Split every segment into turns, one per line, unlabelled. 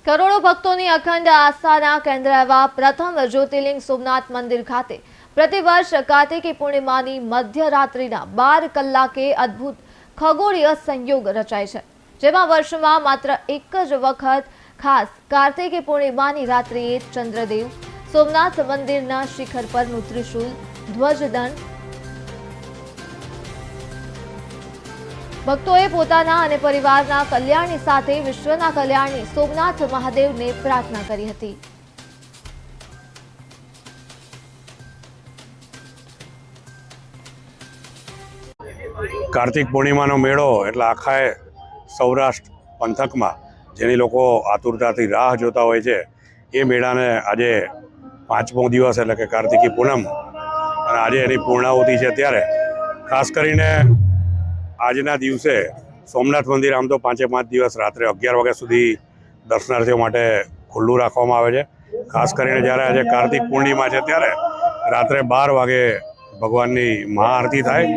કરોડો ભક્તોની અખંડ આસ્થાના કેન્દ્ર એવા પ્રથમ જ્યોતિર્લિંગ સોમનાથ મંદિર ખાતે પ્રતિવર્ષ કાર્તિકી પૂર્ણિમાની મધ્યરાત્રિના 12 કલાકે અદ્ભુત ખગોળીય સંયોગ રચાય છે, જેમાં વર્ષમાં માત્ર એક જ વખત ખાસ કાર્તિકી પૂર્ણિમાની રાત્રિએ ચંદ્રદેવ સોમનાથ મંદિરના શિખર પરનું ત્રિશૂલ ધ્વજદંડ ભક્તોએ પોતાના અને પરિવારના કલ્યાણની સાથે વિશ્વના કલ્યાણની સોમનાથ મહાદેવને પ્રાર્થના કરી હતી।
કાર્તિક પૂર્ણિમાનો મેળો એટલે આખા સૌરાષ્ટ્ર પંથકમાં જેની લોકો આતુરતાથી રાહ જોતા હોય છે, એ મેળાને આજે 5મો દિવસ એટલે કે કાર્તિકી પૂનમ અને આજે એની પૂર્ણાહુતિ છે। ત્યારે ખાસ કરીને આજના દિવસે સોમનાથ મંદિર આમ તો 5 દિવસ રાત્રે 11 વાગ્યા સુધી દર્શનાર્થીઓ માટે ખુલ્લું રાખવામાં આવે છે। ખાસ કરીને જ્યારે આજે કાર્તિક પૂર્ણિમા છે ત્યારે રાત્રે 12 વાગે ભગવાનની મહાઆરતી થાય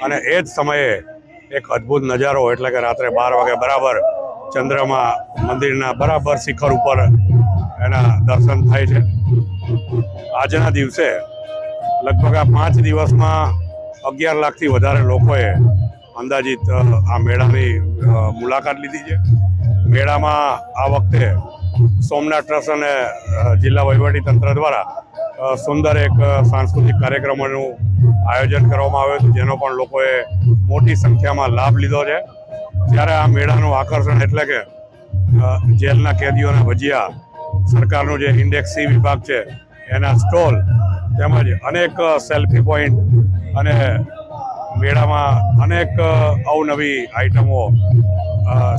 અને એ જ સમયે એક અદ્ભુત નજારો એટલે કે રાત્રે 12 વાગે બરાબર ચંદ્રમાં મંદિરના બરાબર શિખર ઉપર એના દર્શન થાય છે। આજના દિવસે લગભગ આ 5 દિવસમાં 11 લાખથી વધારે લોકોએ અંદાજિત આ મેળાની મુલાકાત લીધી છે। મેળામાં આ વખતે સોમનાથ ટ્રસ્ટ અને જિલ્લા વહીવટીતંત્ર દ્વારા સુંદર એક સાંસ્કૃતિક કાર્યક્રમોનું આયોજન કરવામાં આવ્યું હતું, જેનો પણ લોકોએ મોટી સંખ્યામાં લાભ લીધો છે। ત્યારે આ મેળાનું આકર્ષણ એટલે કે જેલના કેદીઓના ભજીયા, સરકારનું જે ઇન્ડેક્સ સી વિભાગ છે એના સ્ટોલ, તેમજ અનેક સેલ્ફી પોઈન્ટ અને મેળામાં અનેક અવનવી આઇટમો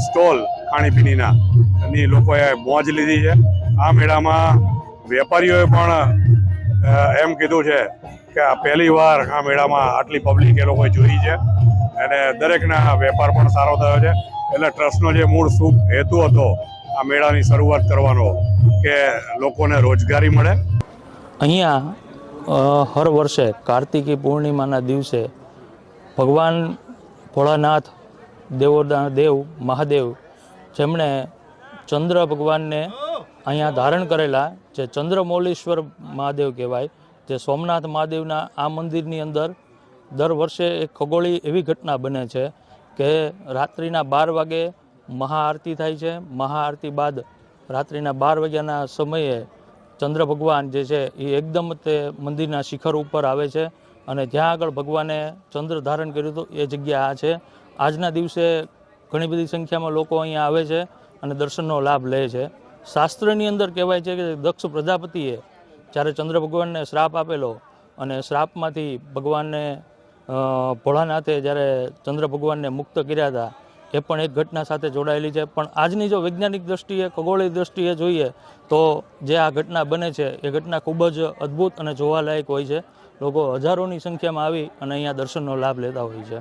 સ્ટોલ ખાણીપીણીના ની લોકોએ મોજ લીધી છે। આ મેળામાં વેપારીઓએ પણ એમ કીધું છે કે આ પહેલી વાર આ મેળામાં આટલી પબ્લિક એ લોકોએ જોઈ છે અને દરેકના વેપાર પણ સારો થયો છે। એટલે ટ્રસ્ટનો જે મૂળ શુભ હેતુ હતો આ મેળાની શરૂઆત કરવાનો કે લોકોને રોજગારી મળે।
અહીંયા હર વર્ષે કાર્તિકી પૂર્ણિમાના દિવસે ભગવાન ભોળાનાથ દેવોના દેવ મહાદેવ, જેમણે ચંદ્ર ભગવાનને અહીંયા ધારણ કરેલા, જે ચંદ્રમૌલીશ્વર મહાદેવ કહેવાય, જે સોમનાથ મહાદેવના આ મંદિરની અંદર દર વર્ષે એક ખગોળી એવી ઘટના બને છે કે રાત્રિના 12 વાગે મહાઆરતી થાય છે। મહાઆરતી બાદ રાત્રિના 12 વાગ્યાના સમયે ચંદ્ર ભગવાન જે છે એ એકદમ તે મંદિરના શિખર ઉપર આવે છે અને જ્યાં આગળ ભગવાને ચંદ્ર ધારણ કર્યું હતું એ જગ્યા આ છે। આજના દિવસે ઘણી બધી સંખ્યામાં લોકો અહીંયા આવે છે અને દર્શનનો લાભ લે છે। શાસ્ત્રની અંદર કહેવાય છે કે દક્ષ પ્રજાપતિએ જ્યારે ચંદ્ર ભગવાનને શ્રાપ આપેલો અને શ્રાપમાંથી ભગવાનને ભોળાનાથે જ્યારે ચંદ્ર ભગવાનને મુક્ત કર્યા હતા, એ પણ એક ઘટના સાથે જોડાયેલી છે। પણ આજની જો વૈજ્ઞાનિક દ્રષ્ટિએ, ખગોળીય દ્રષ્ટિએ જોઈએ તો જે આ ઘટના બને છે એ ઘટના ખૂબ જ અદ્ભુત અને જોવાલાયક હોય છે। લોકો હજારોની સંખ્યામાં આવી અને અહીંયા દર્શનનો લાભ લેતા હોય છે।